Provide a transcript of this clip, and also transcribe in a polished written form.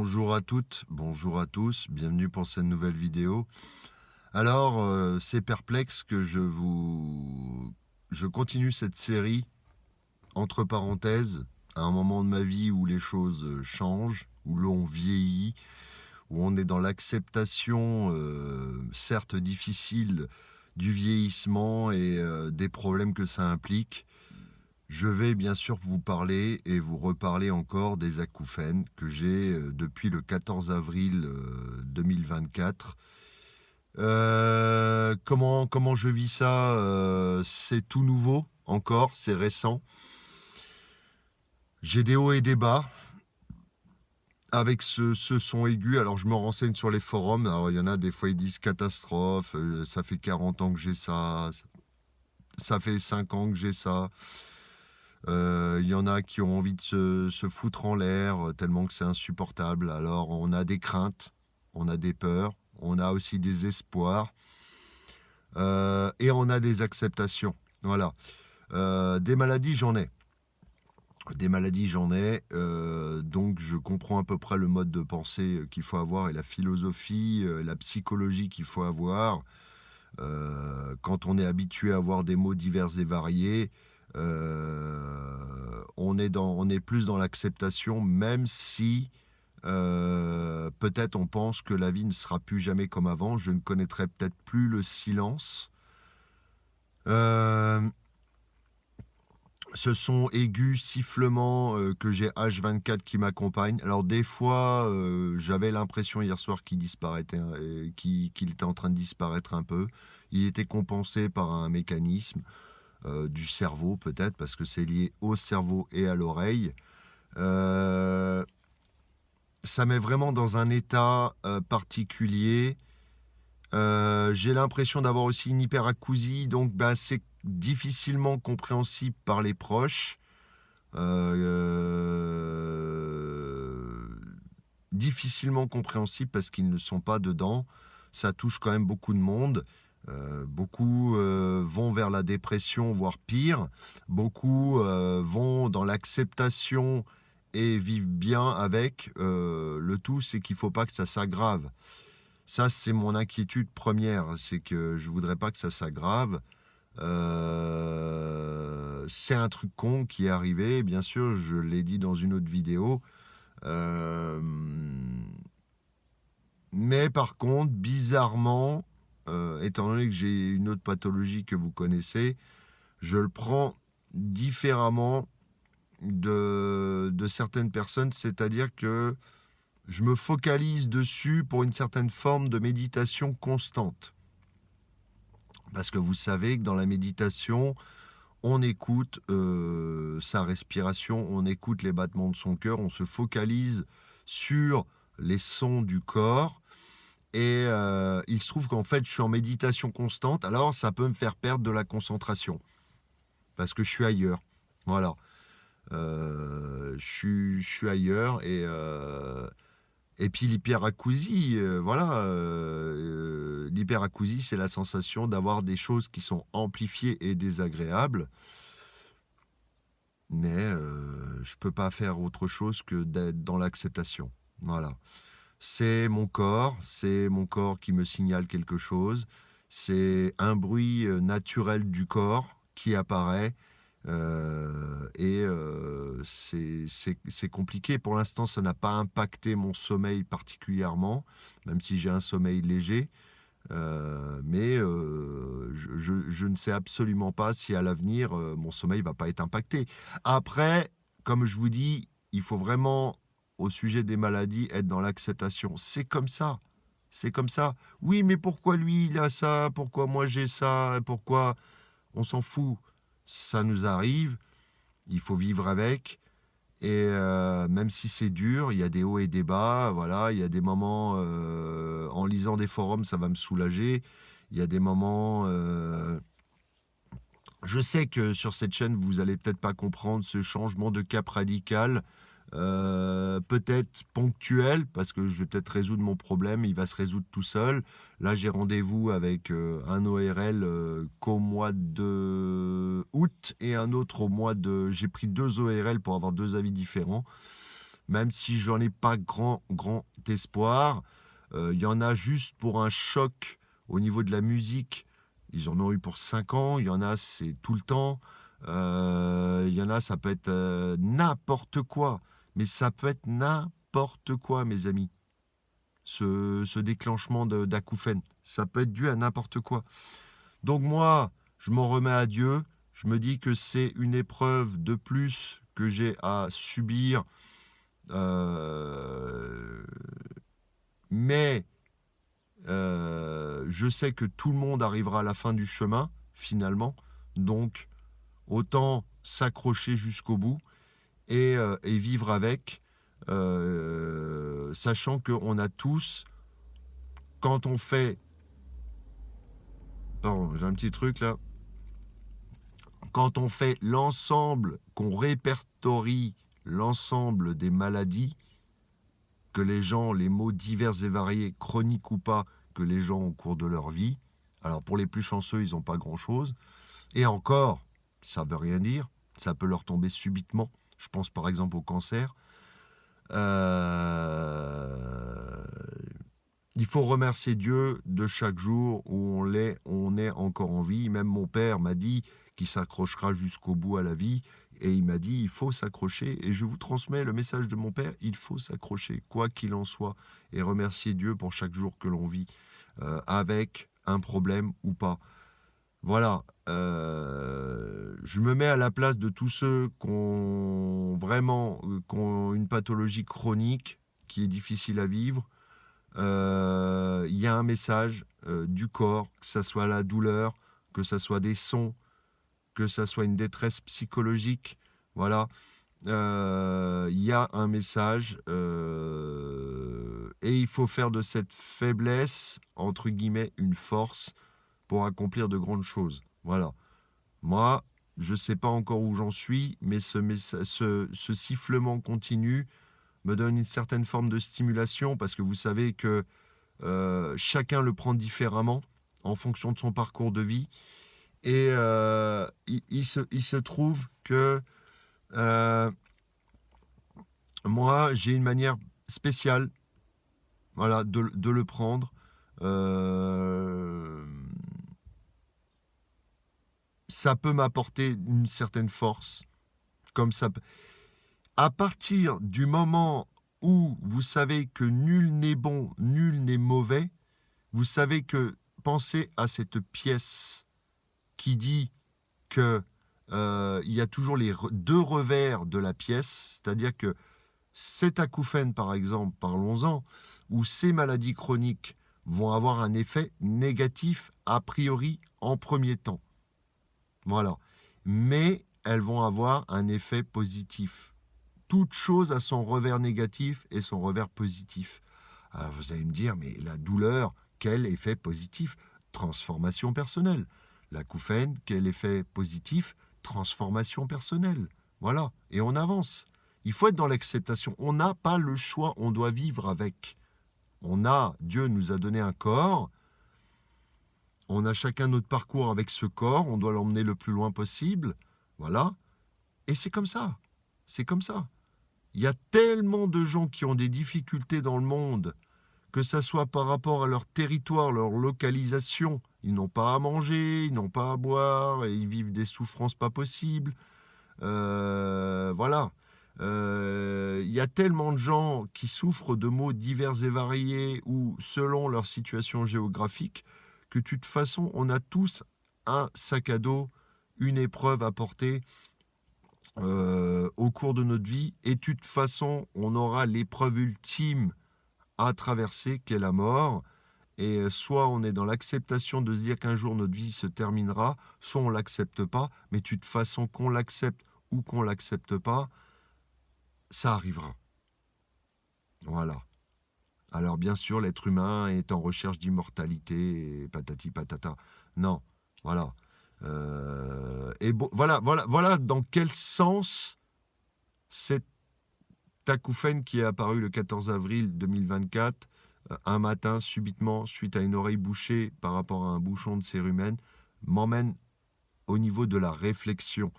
Bonjour à toutes, bonjour à tous, bienvenue pour cette nouvelle vidéo. Alors, c'est perplexe que je continue cette série, entre parenthèses, à un moment de ma vie où les choses changent, où l'on vieillit, où on est dans l'acceptation, certes difficile, du vieillissement et des problèmes que ça implique. Je vais bien sûr vous parler et vous reparler encore des acouphènes que j'ai depuis le 14 avril 2024. Comment je vis ça c'est tout nouveau encore, c'est récent. J'ai des hauts et des bas avec ce son aigu. Alors je me renseigne sur les forums. Alors il y en a des fois ils disent catastrophe, ça fait 40 ans que j'ai ça, ça fait 5 ans que j'ai ça. Il y en a qui ont envie de se foutre en l'air tellement que c'est insupportable. Alors on a des craintes, on a des peurs, on a aussi des espoirs et on a des acceptations. Voilà. Des maladies, j'en ai. Des maladies, j'en ai. Donc je comprends à peu près le mode de pensée qu'il faut avoir et la philosophie, la psychologie qu'il faut avoir. Quand on est habitué à avoir des mots divers et variés, on est plus dans l'acceptation, même si peut-être on pense que la vie ne sera plus jamais comme avant. Je ne connaîtrai peut-être plus le silence. Ce son aigu, sifflement que j'ai H24 qui m'accompagne. Alors des fois, j'avais l'impression hier soir qu'il disparaissait, qu'il était en train de disparaître un peu. Il était compensé par un mécanisme du cerveau peut-être, parce que c'est lié au cerveau et à l'oreille. Ça met vraiment dans un état particulier. J'ai l'impression d'avoir aussi une hyperacousie, donc c'est difficilement compréhensible par les proches. Difficilement compréhensible parce qu'ils ne sont pas dedans. Ça touche quand même beaucoup de monde. Beaucoup vont vers la dépression, voire pire. Beaucoup vont dans l'acceptation et vivent bien avec. Le tout, c'est qu'il ne faut pas que ça s'aggrave. Ça, c'est mon inquiétude première. C'est que je ne voudrais pas que ça s'aggrave. C'est un truc con qui est arrivé. Bien sûr, je l'ai dit dans une autre vidéo. Mais par contre, bizarrement, étant donné que j'ai une autre pathologie que vous connaissez, je le prends différemment de certaines personnes, c'est-à-dire que je me focalise dessus pour une certaine forme de méditation constante. Parce que vous savez que dans la méditation, on écoute sa respiration, on écoute les battements de son cœur, on se focalise sur les sons du corps. Et il se trouve qu'en fait, je suis en méditation constante. Alors, ça peut me faire perdre de la concentration. Parce que je suis ailleurs. Voilà. Je suis ailleurs. Et puis, l'hyperacousie, voilà. L'hyperacousie, c'est la sensation d'avoir des choses qui sont amplifiées et désagréables. Mais je ne peux pas faire autre chose que d'être dans l'acceptation. Voilà. C'est mon corps qui me signale quelque chose. C'est un bruit naturel du corps qui apparaît. C'est compliqué. Pour l'instant, ça n'a pas impacté mon sommeil particulièrement, même si j'ai un sommeil léger. Mais je ne sais absolument pas si à l'avenir, mon sommeil ne va pas être impacté. Après, comme je vous dis, il faut vraiment, au sujet des maladies, être dans l'acceptation. C'est comme ça. C'est comme ça. Oui, mais pourquoi lui, il a ça? Pourquoi moi, j'ai ça? Pourquoi? On s'en fout. Ça nous arrive. Il faut vivre avec. Et même si c'est dur, il y a des hauts et des bas. Voilà, il y a des moments, en lisant des forums, ça va me soulager. Il y a des moments... je sais que sur cette chaîne, vous allez peut-être pas comprendre ce changement de cap radical. Peut-être ponctuel, parce que je vais peut-être résoudre mon problème, il va se résoudre tout seul. Là, j'ai rendez-vous avec un ORL qu'au mois de août et un autre au mois de... J'ai pris 2 ORL pour avoir 2 avis différents. même si j'en ai pas grand espoir. Il y en a juste pour un choc au niveau de la musique. Ils en ont eu pour 5 ans. Il y en a, c'est tout le temps. Il y en a, ça peut être n'importe quoi. Mais ça peut être n'importe quoi, mes amis. Ce déclenchement d'acouphènes. Ça peut être dû à n'importe quoi. Donc moi, je m'en remets à Dieu. Je me dis que c'est une épreuve de plus que j'ai à subir. Mais je sais que tout le monde arrivera à la fin du chemin, finalement. Donc, autant s'accrocher jusqu'au bout et vivre avec, sachant qu'on a tous, quand on fait... Pardon, j'ai un petit truc là. Quand on fait l'ensemble, qu'on répertorie l'ensemble des maladies que les gens, les maux divers et variés, chroniques ou pas, que les gens ont au cours de leur vie. Alors pour les plus chanceux, ils n'ont pas grand-chose. Et encore, ça ne veut rien dire. Ça peut leur tomber subitement. Je pense par exemple au cancer. Il faut remercier Dieu de chaque jour où on est encore en vie. Même mon père m'a dit qu'il s'accrochera jusqu'au bout à la vie. Et il m'a dit, il faut s'accrocher. Et je vous transmets le message de mon père, il faut s'accrocher, quoi qu'il en soit. Et remercier Dieu pour chaque jour que l'on vit, avec un problème ou pas. Voilà. Je me mets à la place de tous ceux qui ont une pathologie chronique qui est difficile à vivre. Il y a un message du corps, que ça soit la douleur, que ça soit des sons, que ça soit une détresse psychologique, voilà. Il y a un message et il faut faire de cette faiblesse, entre guillemets, une force pour accomplir de grandes choses. Voilà. Moi, je ne sais pas encore où j'en suis, mais ce sifflement continu me donne une certaine forme de stimulation parce que vous savez que chacun le prend différemment en fonction de son parcours de vie. Et il se trouve que moi, j'ai une manière spéciale, voilà, de le prendre. Ça peut m'apporter une certaine force, comme ça. À partir du moment où vous savez que nul n'est bon, nul n'est mauvais, vous savez que pensez à cette pièce qui dit que il y a toujours les deux revers de la pièce, c'est-à-dire que cet acouphène, par exemple, parlons-en, ou ces maladies chroniques vont avoir un effet négatif a priori en premier temps. Voilà. Mais elles vont avoir un effet positif. Toute chose a son revers négatif et son revers positif. Alors vous allez me dire, mais la douleur, quel effet positif? Transformation personnelle. L'acouphène, quel effet positif? Transformation personnelle. Voilà. Et on avance. Il faut être dans l'acceptation. On n'a pas le choix, on doit vivre avec. Dieu nous a donné un corps. On a chacun notre parcours avec ce corps. On doit l'emmener le plus loin possible. Voilà. Et c'est comme ça. C'est comme ça. Il y a tellement de gens qui ont des difficultés dans le monde, que ça soit par rapport à leur territoire, leur localisation. Ils n'ont pas à manger, ils n'ont pas à boire, et ils vivent des souffrances pas possibles. Voilà. Il y a tellement de gens qui souffrent de maux divers et variés ou selon leur situation géographique que de toute façon, on a tous un sac à dos, une épreuve à porter au cours de notre vie. Et de toute façon, on aura l'épreuve ultime à traverser, qu'est la mort. Et soit on est dans l'acceptation de se dire qu'un jour notre vie se terminera, soit on ne l'accepte pas. Mais de toute façon, qu'on l'accepte ou qu'on ne l'accepte pas, ça arrivera. Voilà. Alors bien sûr, l'être humain est en recherche d'immortalité et patati patata. Non, voilà. Voilà dans quel sens cet acouphène qui est apparu le 14 avril 2024, un matin subitement, suite à une oreille bouchée par rapport à un bouchon de cérumen, m'emmène au niveau de la réflexion.